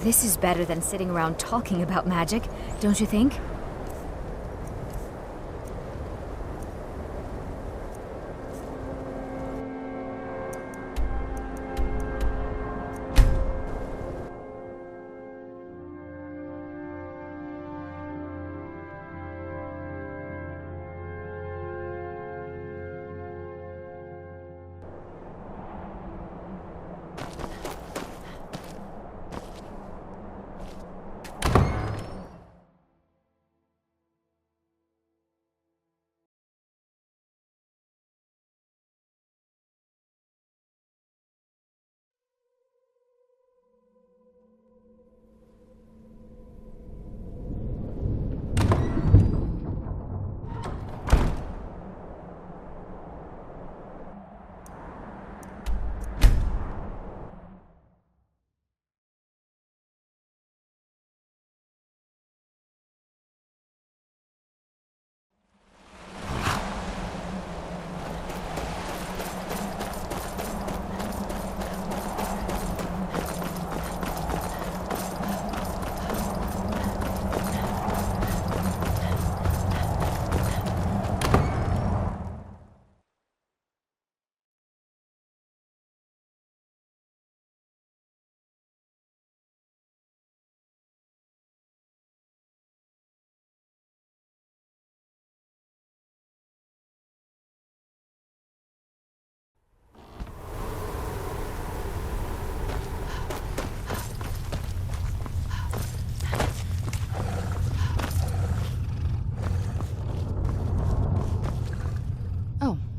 This is better than sitting around talking about magic, don't you think?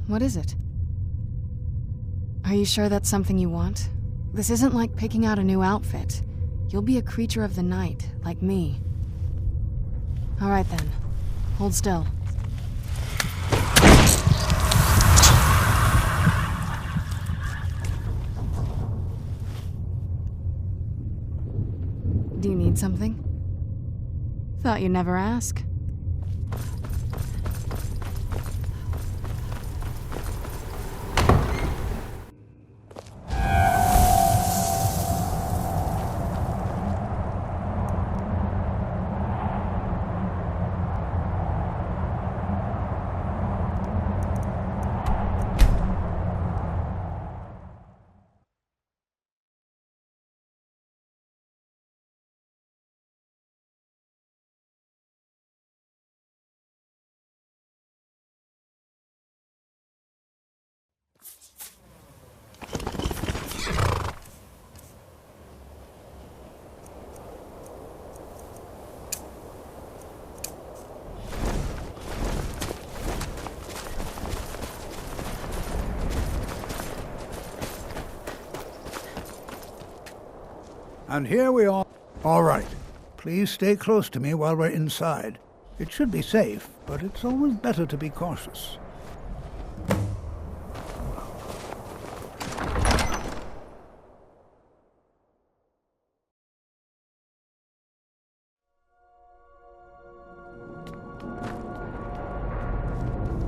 What is it? Are you sure that's something you want? This isn't like picking out a new outfit. You'll be a creature of the night, like me. All right then. Hold still. Do you need something? Thought you'd never ask. And here we are. All right. Please stay close to me while we're inside. It should be safe, but it's always better to be cautious.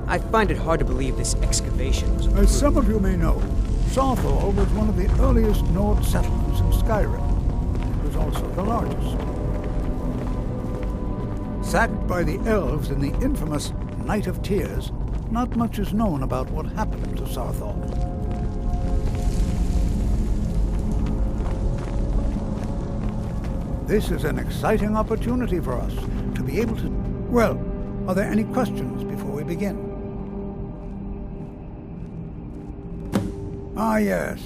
I find it hard to believe this excavation was As some of you may know, Sarthor was one of the earliest Nord settlements in Skyrim. It was also the largest. Sacked by the elves in the infamous Night of Tears, not much is known about what happened to Sarthor. This is an exciting opportunity for us to be able to... Well, are there any questions before we begin? Ah, yes.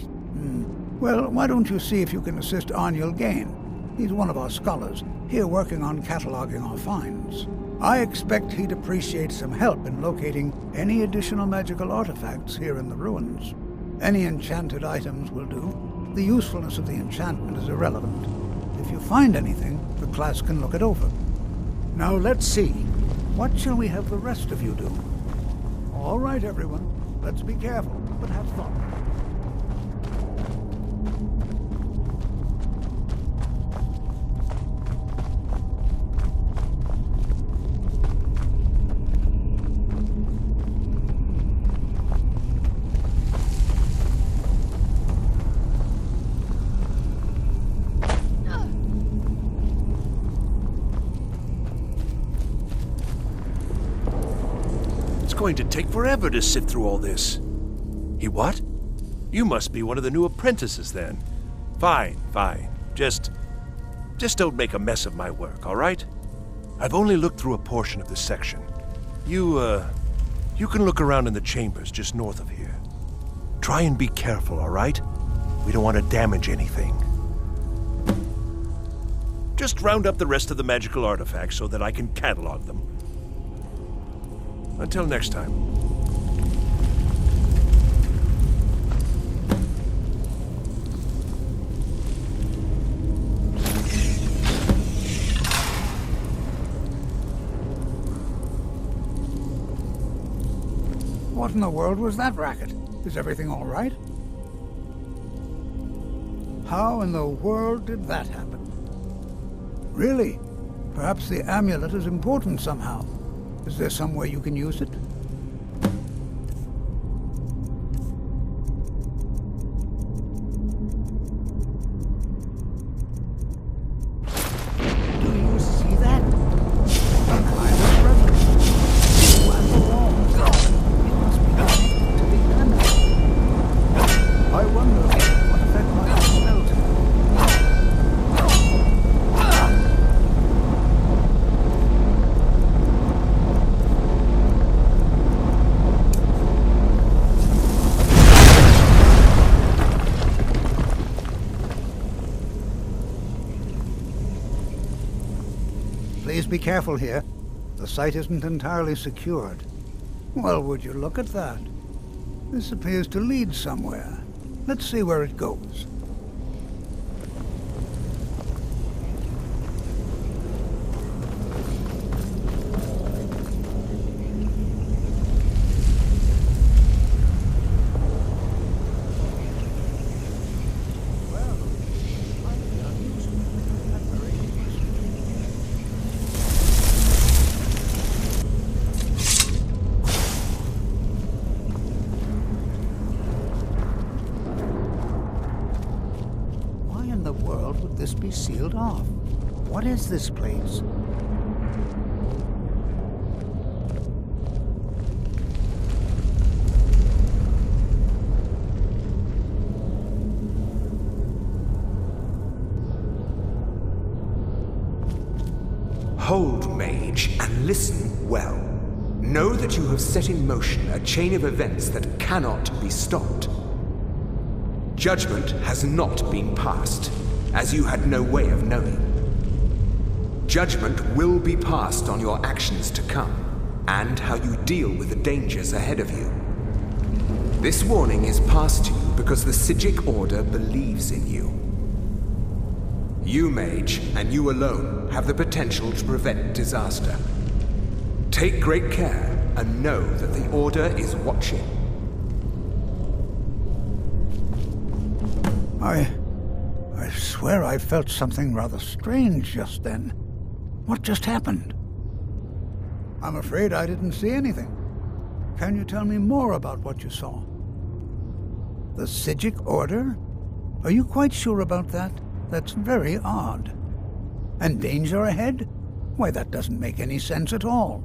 Well, why don't you see if you can assist Arniel Gain? He's one of our scholars, here working on cataloging our finds. I expect he'd appreciate some help in locating any additional magical artifacts here in the ruins. Any enchanted items will do. The usefulness of the enchantment is irrelevant. If you find anything, the class can look it over. Now let's see. What shall we have the rest of you do? All right, everyone. Let's be careful, but have fun. going to take forever to sift through all this. He what? You must be one of the new apprentices then. Fine, fine. Just don't make a mess of my work, all right? I've only looked through a portion of this section. You can look around in the chambers just north of here. Try and be careful, all right? We don't want to damage anything. Just round up the rest of the magical artifacts so that I can catalog them. Until next time. What in the world was that racket? Is everything all right? How in the world did that happen? Really? Perhaps the amulet is important somehow. Is there some way you can use it? Do you see that? Some kind of resonance. And the walls. It must be connected to the amulet. I wonder what effect might have smelled. Please be careful here. The site isn't entirely secured. Well, would you look at that? This appears to lead somewhere. Let's see where it goes. This be sealed off. What is this place? Hold, mage, and listen well. Know that you have set in motion a chain of events that cannot be stopped. Judgment has not been passed, as you had no way of knowing. Judgment will be passed on your actions to come, and how you deal with the dangers ahead of you. This warning is passed to you because the Psijic Order believes in you. You, mage, and you alone, have the potential to prevent disaster. Take great care, and know that the Order is watching. I swear I felt something rather strange just then. What just happened? I'm afraid I didn't see anything. Can you tell me more about what you saw? The Psijic Order? Are you quite sure about that? That's very odd. And danger ahead? Why, that doesn't make any sense at all.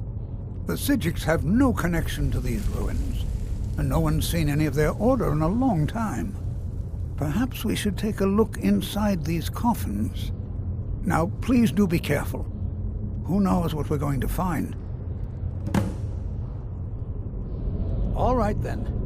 The Psijics have no connection to these ruins, and no one's seen any of their order in a long time. Perhaps we should take a look inside these coffins. Now, please do be careful. Who knows what we're going to find? All right, then.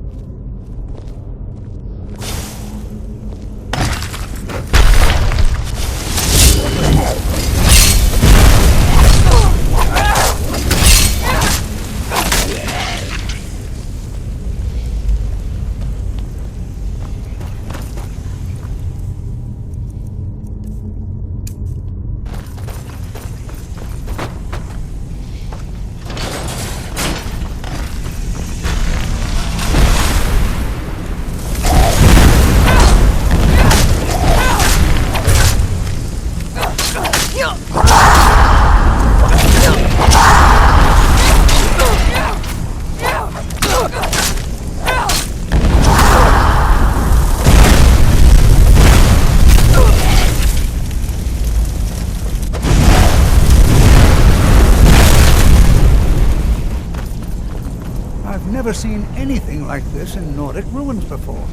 never seen anything like this in Nordic ruins before.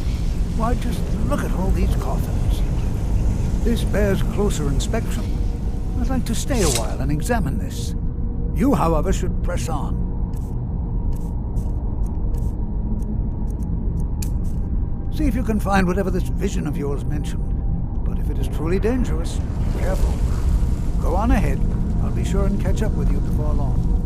Why, just look at all these coffins. This bears closer inspection. I'd like to stay a while and examine this. You, however, should press on. See if you can find whatever this vision of yours mentioned. But if it is truly dangerous, be careful. Go on ahead. I'll be sure and catch up with you before long.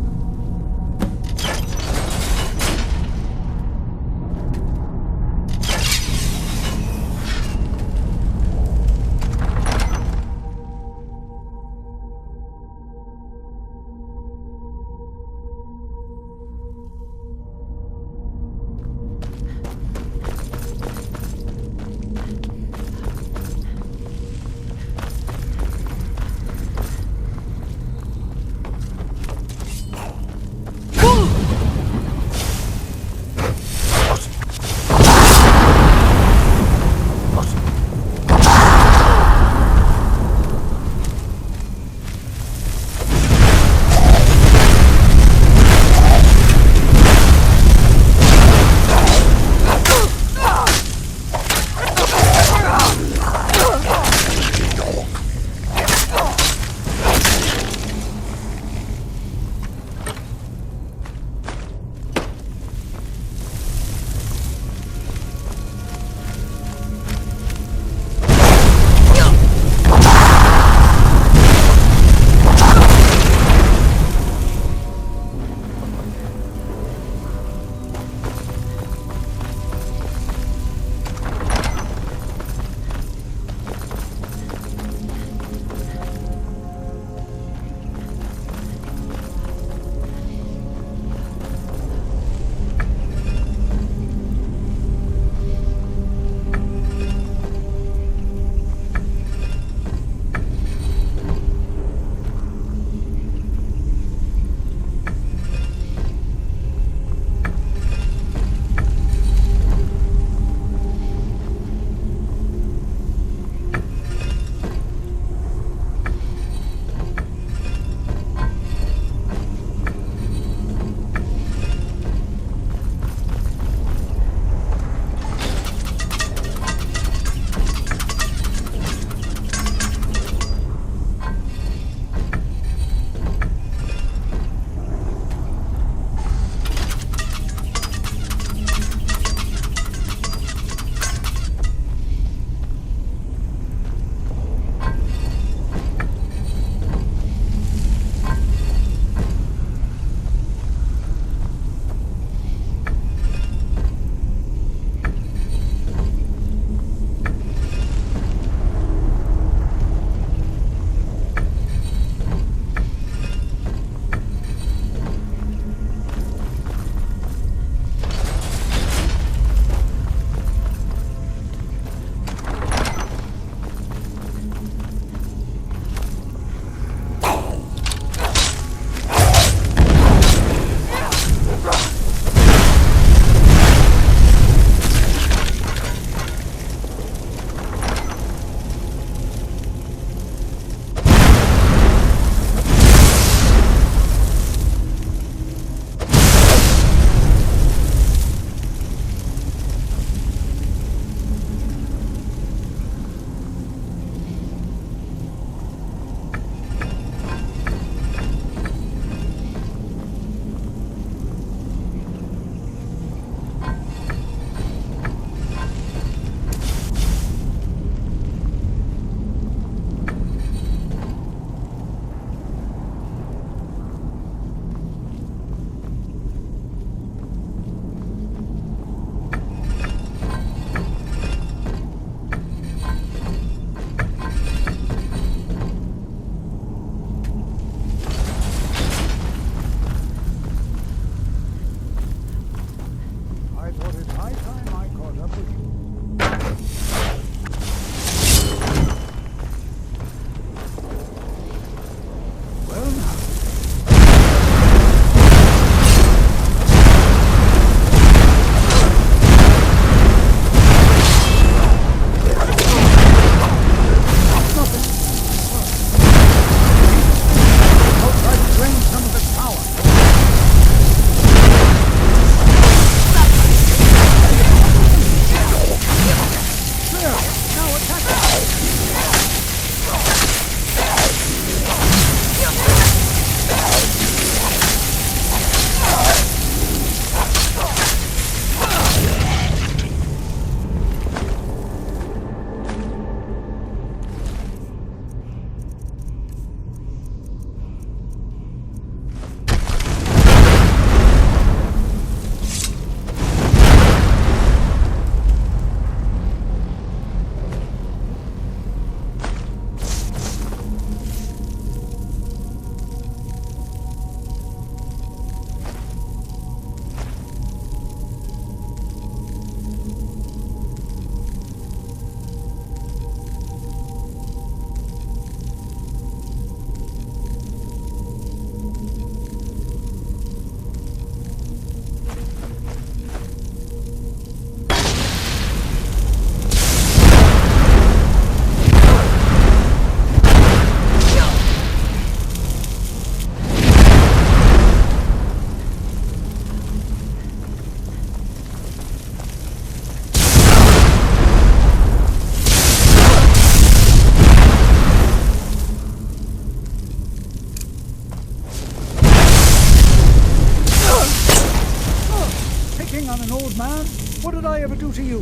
old man. What did I ever do to you?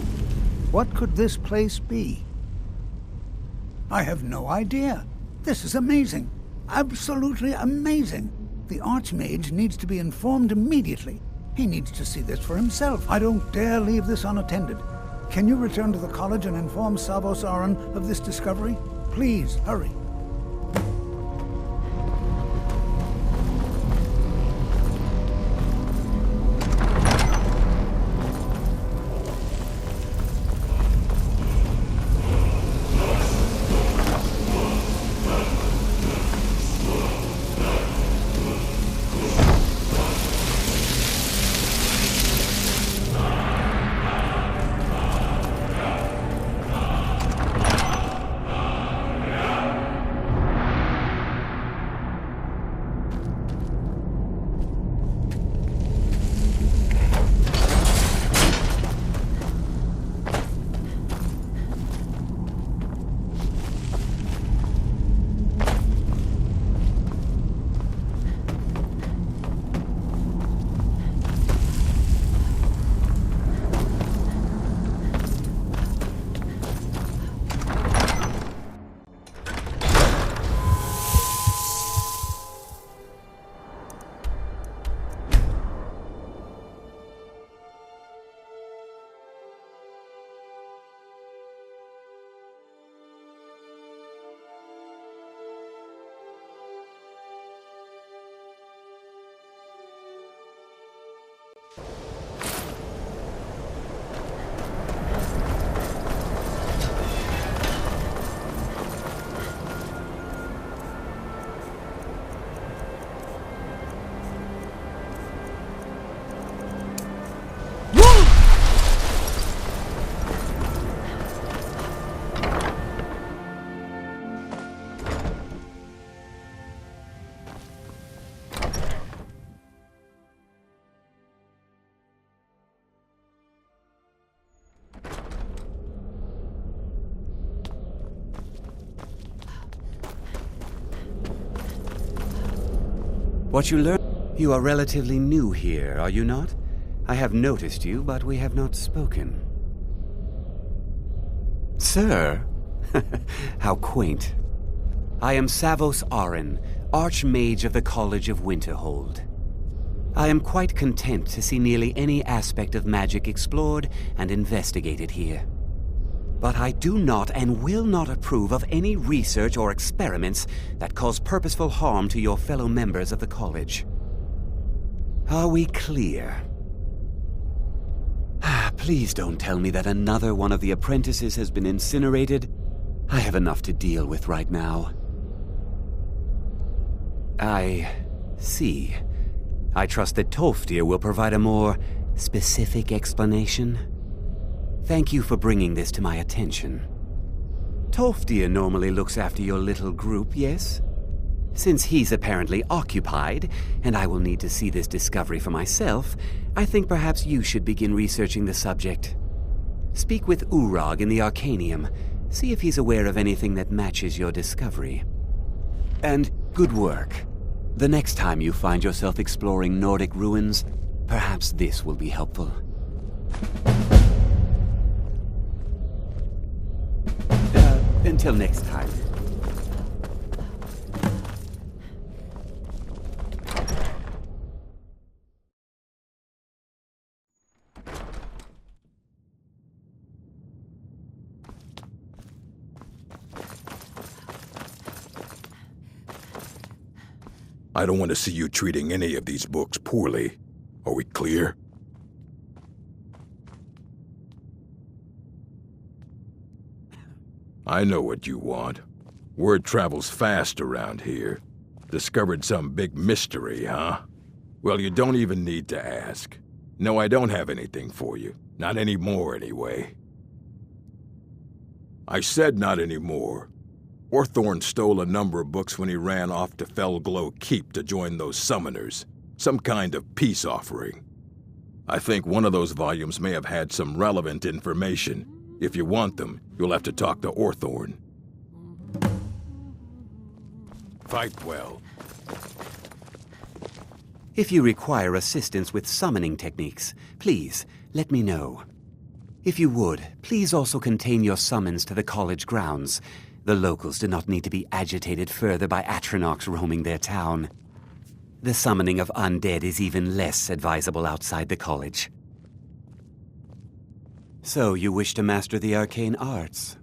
What could this place be? I have no idea. This is amazing. Absolutely amazing. The Archmage needs to be informed immediately. He needs to see this for himself. I don't dare leave this unattended. Can you return to the college and inform Savos Aran of this discovery? Please, hurry. What you learn? You are relatively new here, are you not? I have noticed you, but we have not spoken. Sir? How quaint. I am Savos Aran, Archmage of the College of Winterhold. I am quite content to see nearly any aspect of magic explored and investigated here. But I do not and will not approve of any research or experiments that cause purposeful harm to your fellow members of the college. Are we clear? Please don't tell me that another one of the apprentices has been incinerated. I have enough to deal with right now. I see. I trust that Tolfdir will provide a more specific explanation. Thank you for bringing this to my attention. Tolfdir normally looks after your little group, yes? Since he's apparently occupied, and I will need to see this discovery for myself, I think perhaps you should begin researching the subject. Speak with Urag in the Arcanium. See if he's aware of anything that matches your discovery. And good work. The next time you find yourself exploring Nordic ruins, perhaps this will be helpful. Until next time. I don't want to see you treating any of these books poorly. Are we clear? I know what you want. Word travels fast around here. Discovered some big mystery, huh? Well, you don't even need to ask. No, I don't have anything for you. Not anymore, anyway. I said not anymore. Orthorn stole a number of books when he ran off to Felglow Keep to join those summoners. Some kind of peace offering. I think one of those volumes may have had some relevant information. If you want them, you'll have to talk to Orthorn. Fight well. If you require assistance with summoning techniques, please let me know. If you would, please also contain your summons to the college grounds. The locals do not need to be agitated further by Atronachs roaming their town. The summoning of undead is even less advisable outside the college. So, you wish to master the arcane arts?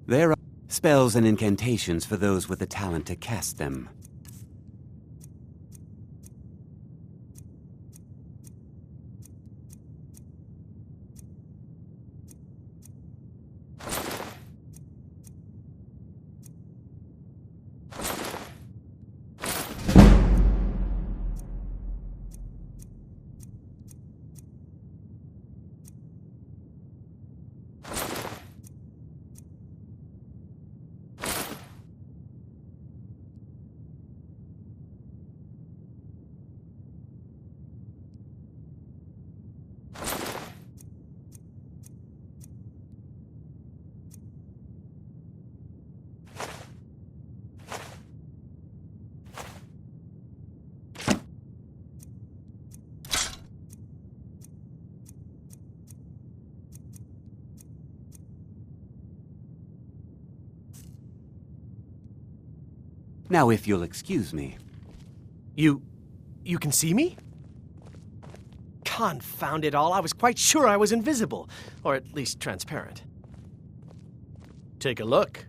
There are spells and incantations for those with the talent to cast them. Now, if you'll excuse me. You can see me? Confound it all, I was quite sure I was invisible, or at least transparent. Take a look.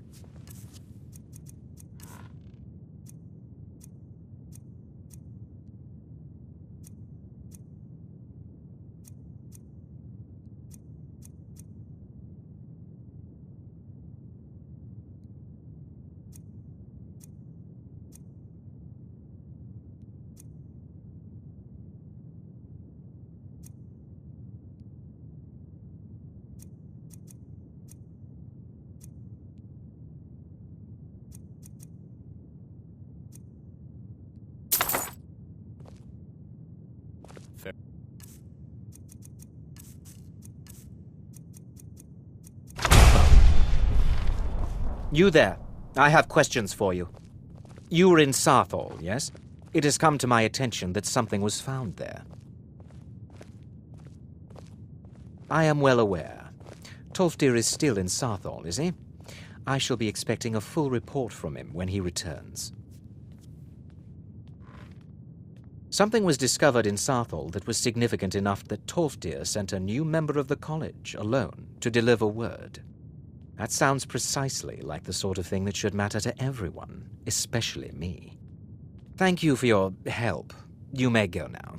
You there. I have questions for you. You were in Sarthal, yes? It has come to my attention that something was found there. I am well aware. Tolfdir is still in Sarthal, is he? I shall be expecting a full report from him when he returns. Something was discovered in Sarthal that was significant enough that Tolfdir sent a new member of the college, alone, to deliver word. That sounds precisely like the sort of thing that should matter to everyone, especially me. Thank you for your help. You may go now.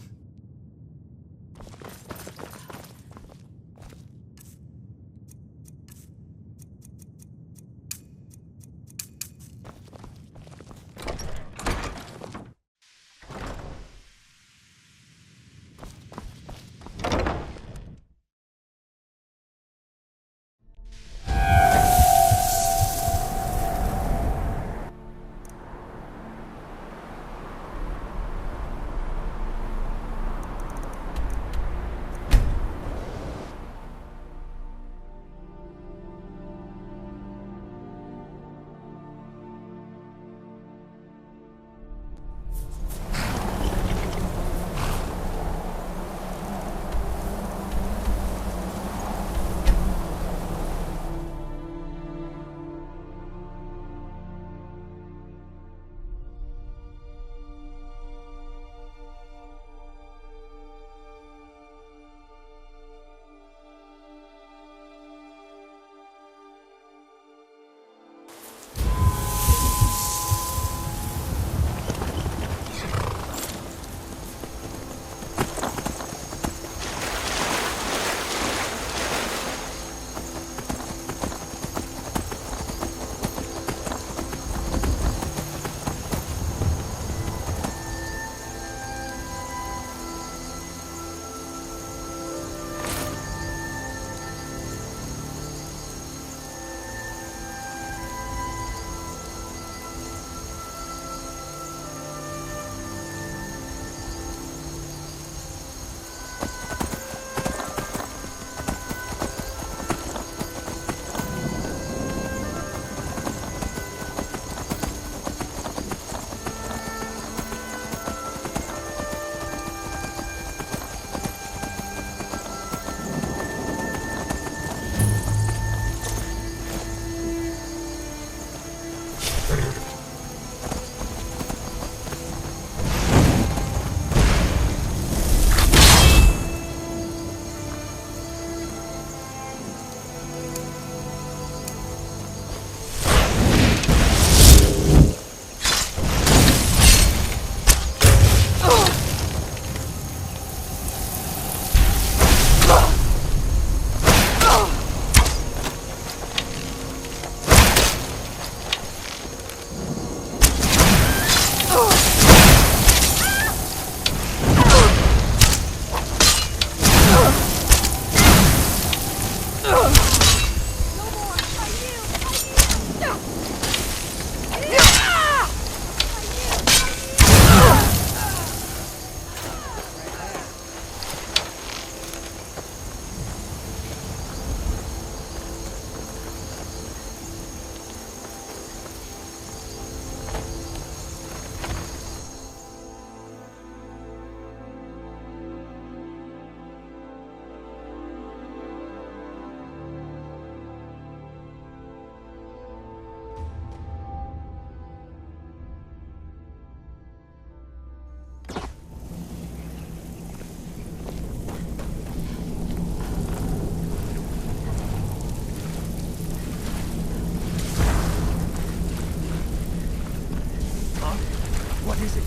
is it?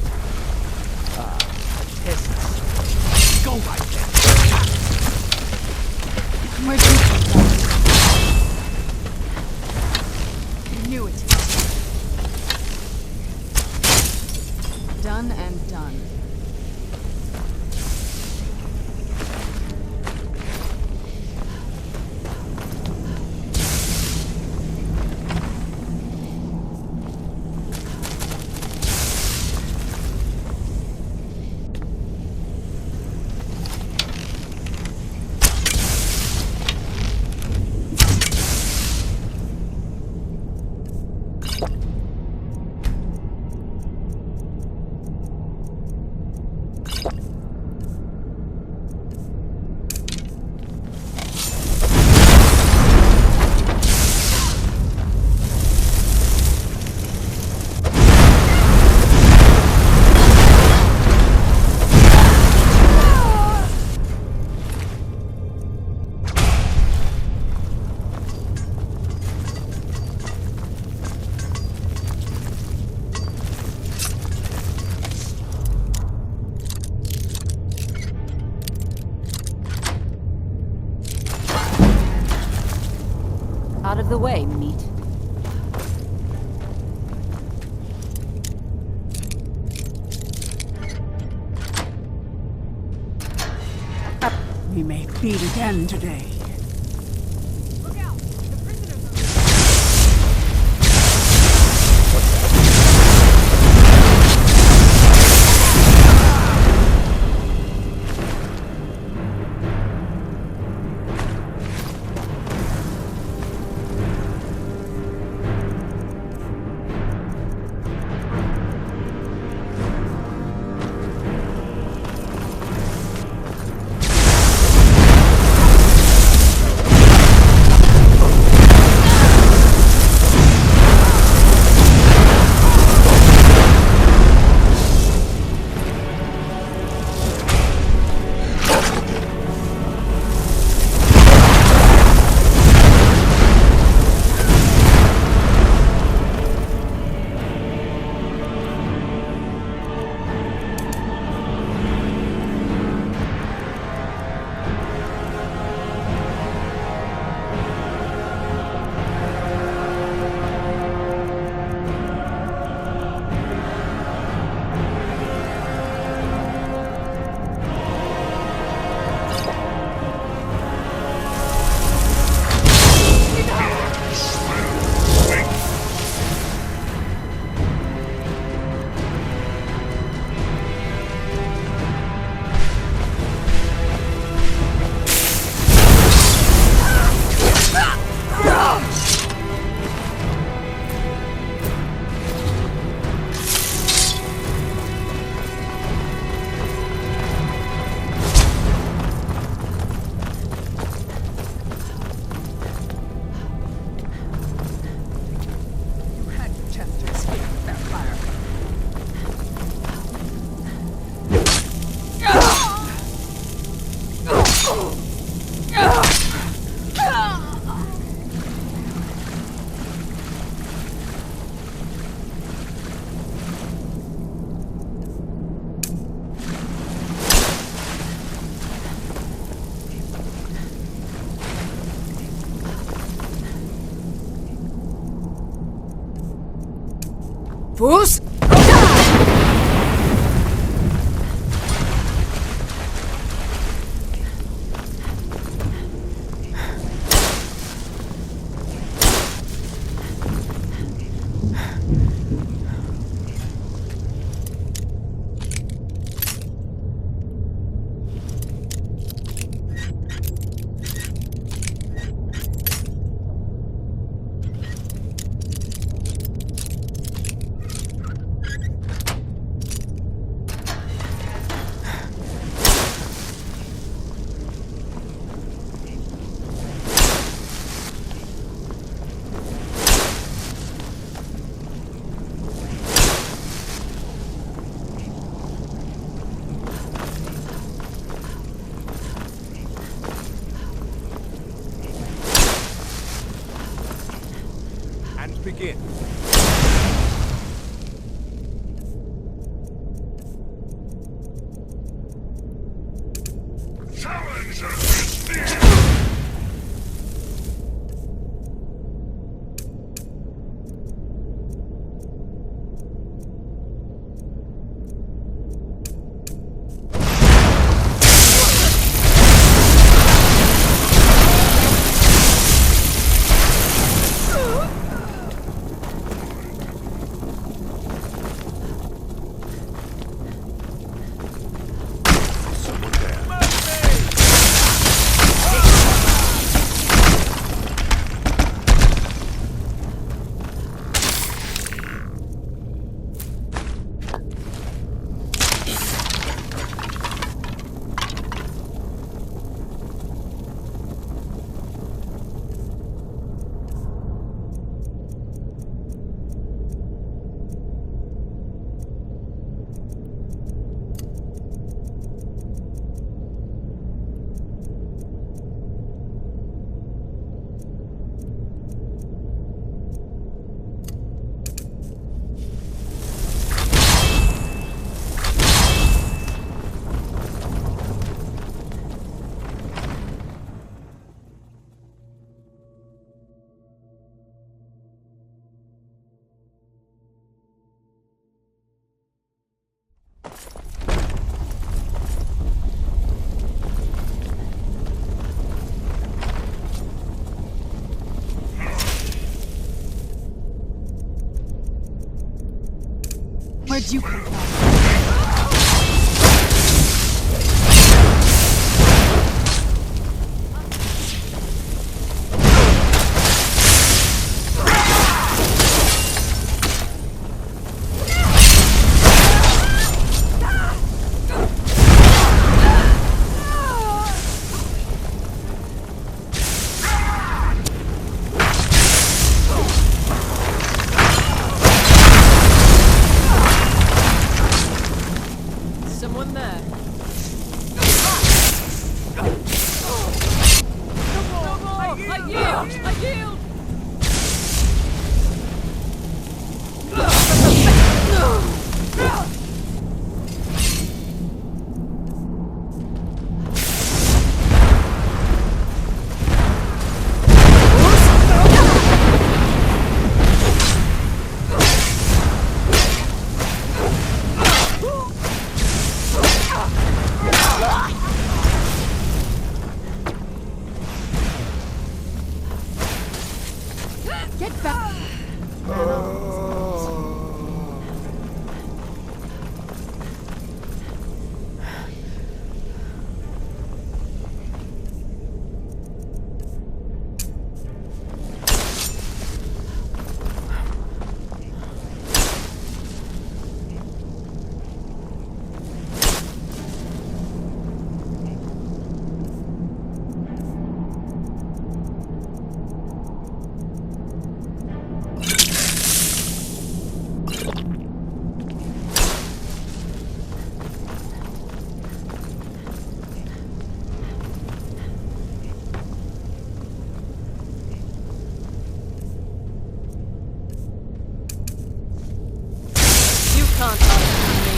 Peasants. Go by them. Where'd you come from? I knew it. Done and done. Out of the way, meat. We may feed again today. Fools! Where'd you come from? Someone there. I yield! I yield! Get back! You can't hide from me.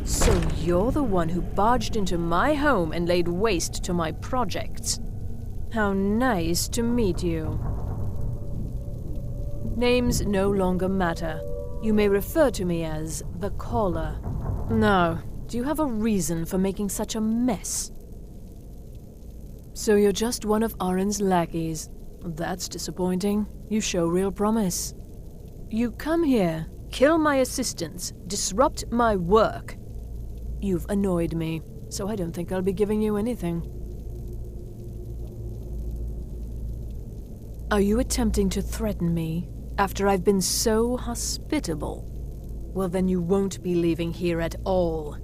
So you're the one who barged into my home and laid waste to my projects. How nice to meet you. Names no longer matter. You may refer to me as the Caller. Now, do you have a reason for making such a mess? So you're just one of Arin's lackeys. That's disappointing. You show real promise. You come here, kill my assistants, disrupt my work. You've annoyed me, so I don't think I'll be giving you anything. Are you attempting to threaten me after I've been so hospitable? Well, then you won't be leaving here at all.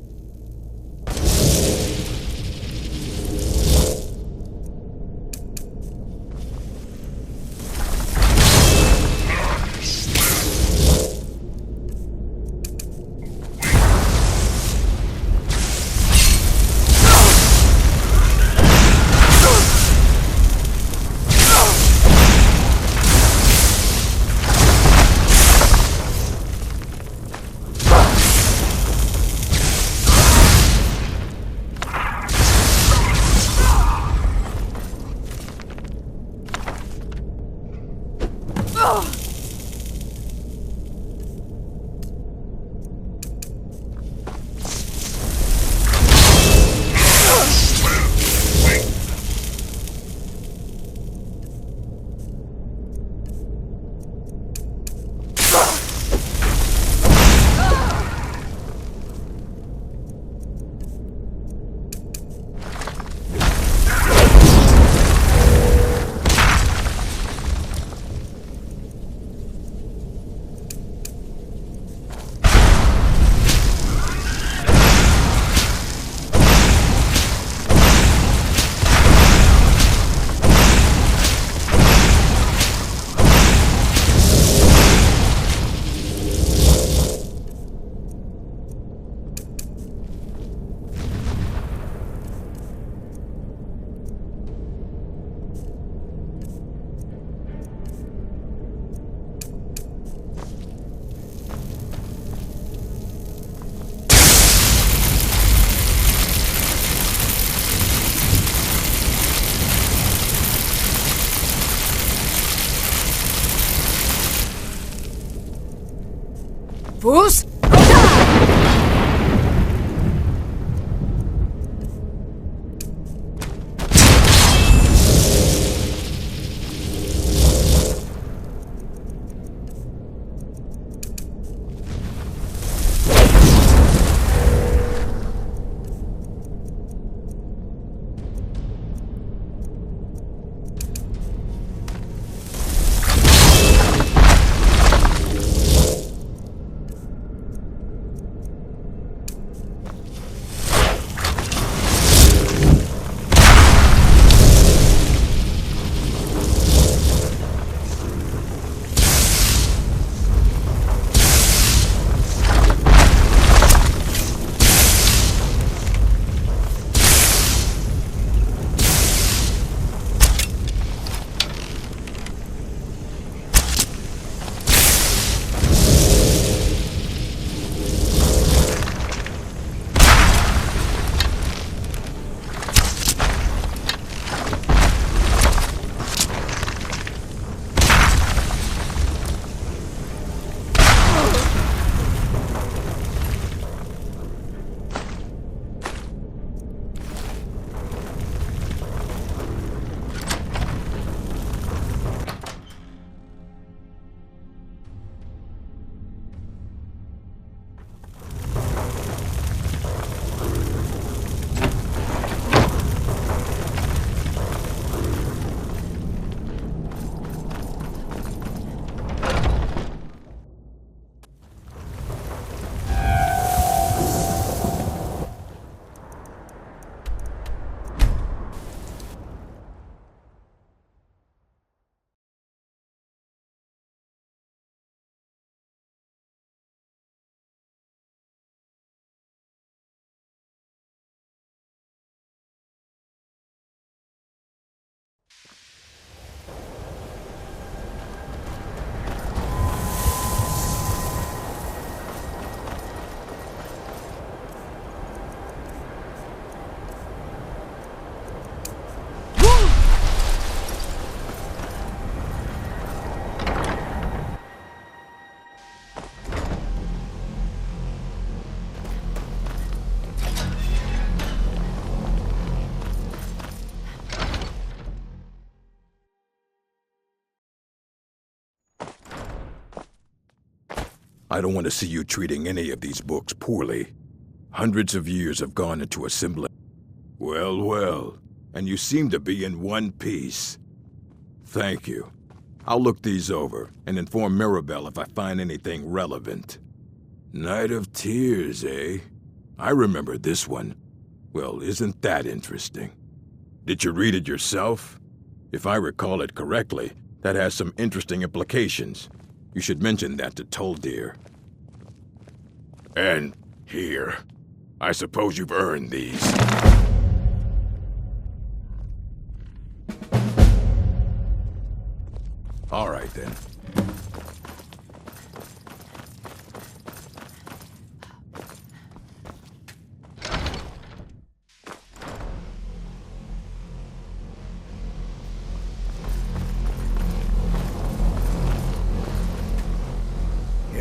Fus! I don't want to see you treating any of these books poorly. Hundreds of years have gone into assembling. Well, well, and you seem to be in one piece. Thank you. I'll look these over and inform Mirabelle if I find anything relevant. Night of Tears, eh? I remember this one. Well, isn't that interesting? Did you read it yourself? If I recall it correctly, that has some interesting implications. You should mention that to Toldir. And here. I suppose you've earned these. All right, then.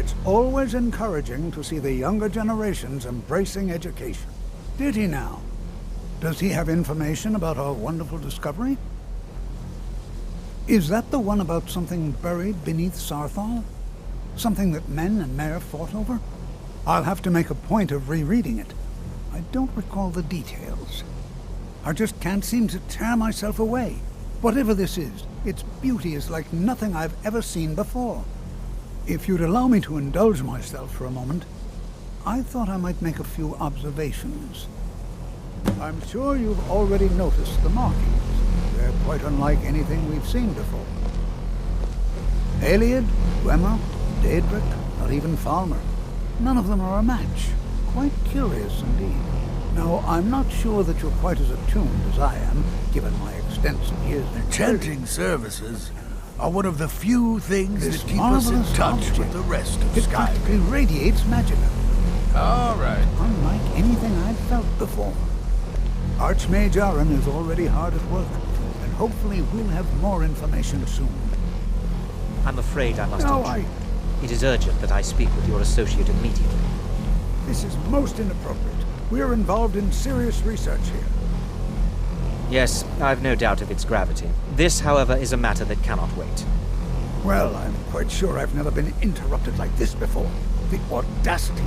It's always encouraging to see the younger generations embracing education. Did he now? Does he have information about our wonderful discovery? Is that the one about something buried beneath Sarthal? Something that men and Mare fought over? I'll have to make a point of rereading it. I don't recall the details. I just can't seem to tear myself away. Whatever this is, its beauty is like nothing I've ever seen before. If you'd allow me to indulge myself for a moment, I thought I might make a few observations. I'm sure you've already noticed the markings. They're quite unlike anything we've seen before. Eliad, Gwemmer, Daedric, not even Falmer. None of them are a match. Quite curious indeed. Now, I'm not sure that you're quite as attuned as I am, given my extensive years in Chanting services are one of the few things this that keep us in marvelous touch object. with the rest of It Skyrim. practically radiates magic. All right. Unlike anything I've felt before. Archmage Aaron is already hard at work, and hopefully we'll have more information soon. I'm afraid I must... No, It is urgent that I speak with your associate immediately. This is most inappropriate. We are involved in serious research here. Yes, I've no doubt of its gravity. This, however, is a matter that cannot wait. Well, I'm quite sure I've never been interrupted like this before. The audacity.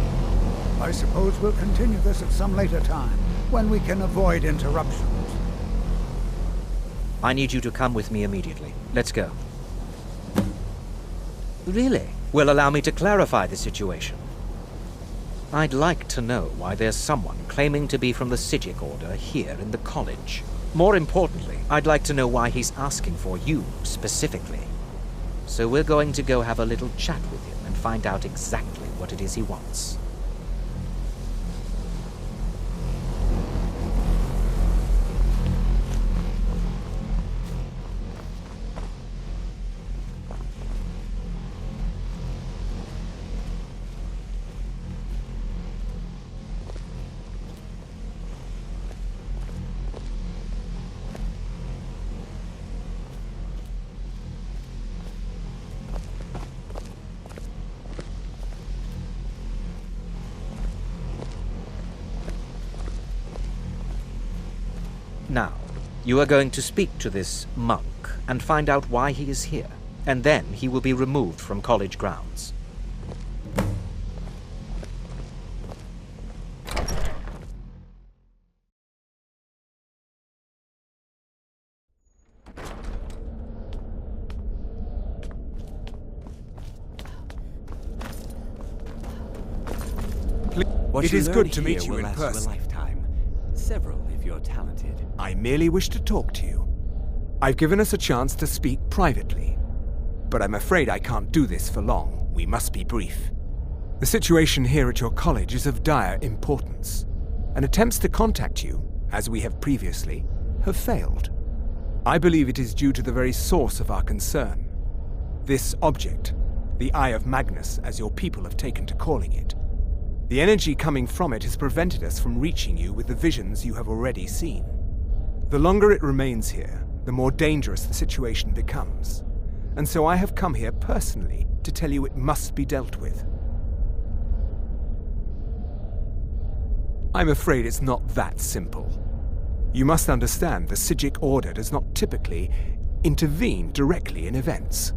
I suppose we'll continue this at some later time, when we can avoid interruptions. I need you to come with me immediately. Let's go. Really? Well, allow me to clarify the situation. I'd like to know why there's someone claiming to be from the Psijic Order here in the college. More importantly, I'd like to know why he's asking for you specifically. So we're going to go have a little chat with him and find out exactly what it is he wants. Now, you are going to speak to this monk and find out why he is here, and then he will be removed from college grounds. It is good to meet you in person. Several, if you're talented. I merely wish to talk to you. I've given us a chance to speak privately, but I'm afraid I can't do this for long. We must be brief. The situation here at your college is of dire importance, and attempts to contact you, as we have previously, have failed. I believe it is due to the very source of our concern. This object, the Eye of Magnus, as your people have taken to calling it. The energy coming from it has prevented us from reaching you with the visions you have already seen. The longer it remains here, the more dangerous the situation becomes. And so I have come here personally to tell you it must be dealt with. I'm afraid it's not that simple. You must understand the Psijic Order does not typically intervene directly in events.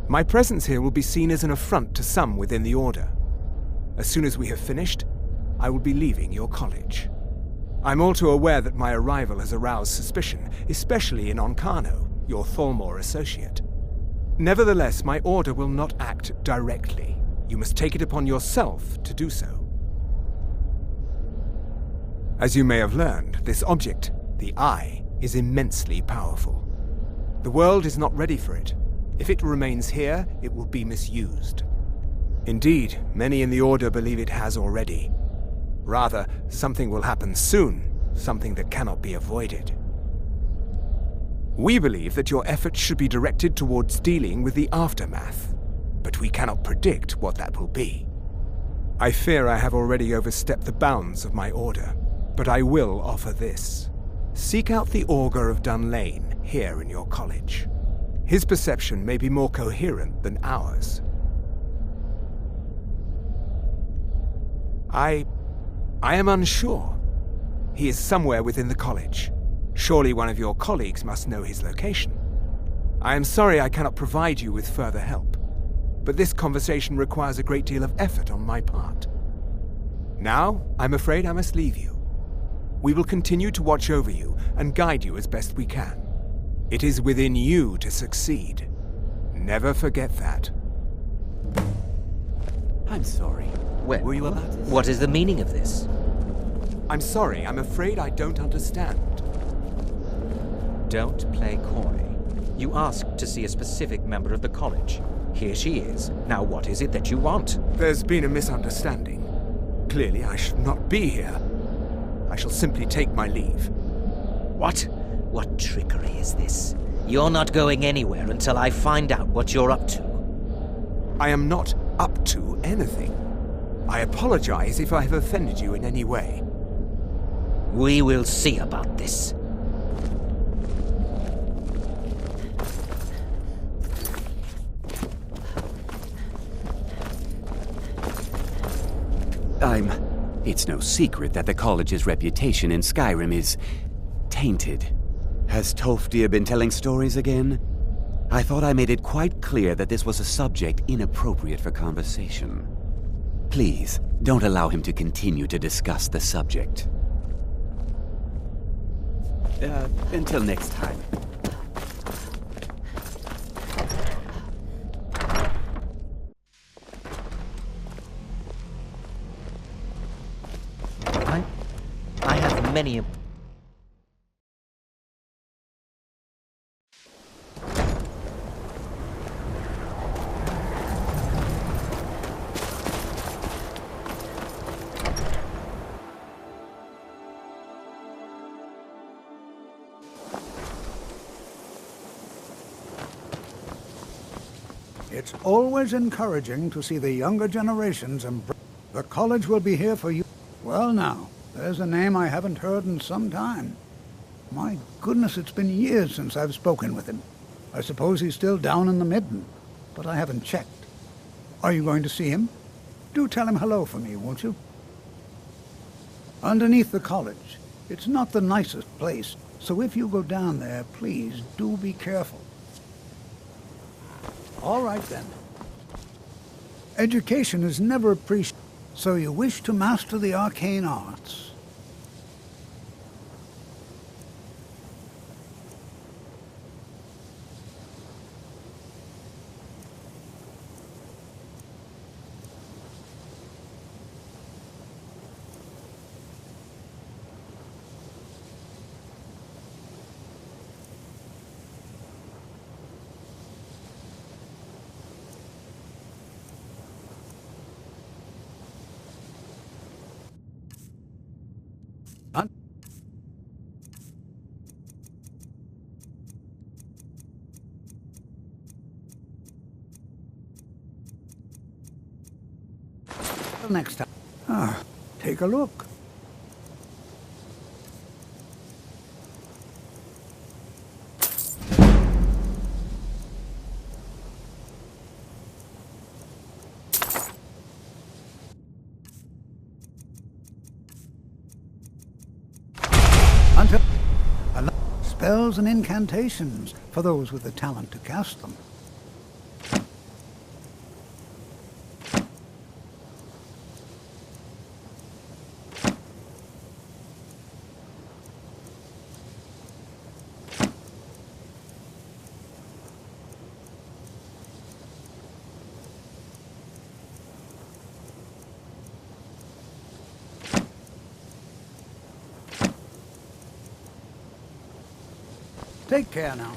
My presence here will be seen as an affront to some within the Order. As soon as we have finished, I will be leaving your college. I'm all too aware that my arrival has aroused suspicion, especially in Onkano, your Thalmor associate. Nevertheless, my order will not act directly. You must take it upon yourself to do so. As you may have learned, this object, the Eye, is immensely powerful. The world is not ready for it. If it remains here, it will be misused. Indeed, many in the Order believe it has already. Rather, something will happen soon, something that cannot be avoided. We believe that your efforts should be directed towards dealing with the aftermath, but we cannot predict what that will be. I fear I have already overstepped the bounds of my order, but I will offer this. Seek out the Augur of Dunlane here in your college. His perception may be more coherent than ours. I am unsure. He is somewhere within the college. Surely one of your colleagues must know his location. I am sorry I cannot provide you with further help, but this conversation requires a great deal of effort on my part. Now, I'm afraid I must leave you. We will continue to watch over you and guide you as best we can. It is within you to succeed. Never forget that. I'm sorry. Well, were you about to say? What is the meaning of this? I'm sorry, I'm afraid I don't understand. Don't play coy. You asked to see a specific member of the college. Here she is. Now what is it that you want? There's been a misunderstanding. Clearly I should not be here. I shall simply take my leave. What? What trickery is this? You're not going anywhere until I find out what you're up to. I am not up to anything. I apologize if I have offended you in any way. We will see about this. It's no secret that the college's reputation in Skyrim is tainted. Has Tolfdir been telling stories again? I thought I made it quite clear that this was a subject inappropriate for conversation. Please, don't allow him to continue to discuss the subject. Until next time. I have many... It's always encouraging to see the younger generations embrace. The college will be here for you. Well now, there's a name I haven't heard in some time. My goodness, it's been years since I've spoken with him. I suppose he's still down in the Midden, but I haven't checked. Are you going to see him? Do tell him hello for me, won't you? Underneath the college. It's not the nicest place, so if you go down there, please do be careful. All right, then. Education is never appreciated, so you wish to master the arcane arts. Until next time. Take a look. Until spells and incantations for those with the talent to cast them. Take care now.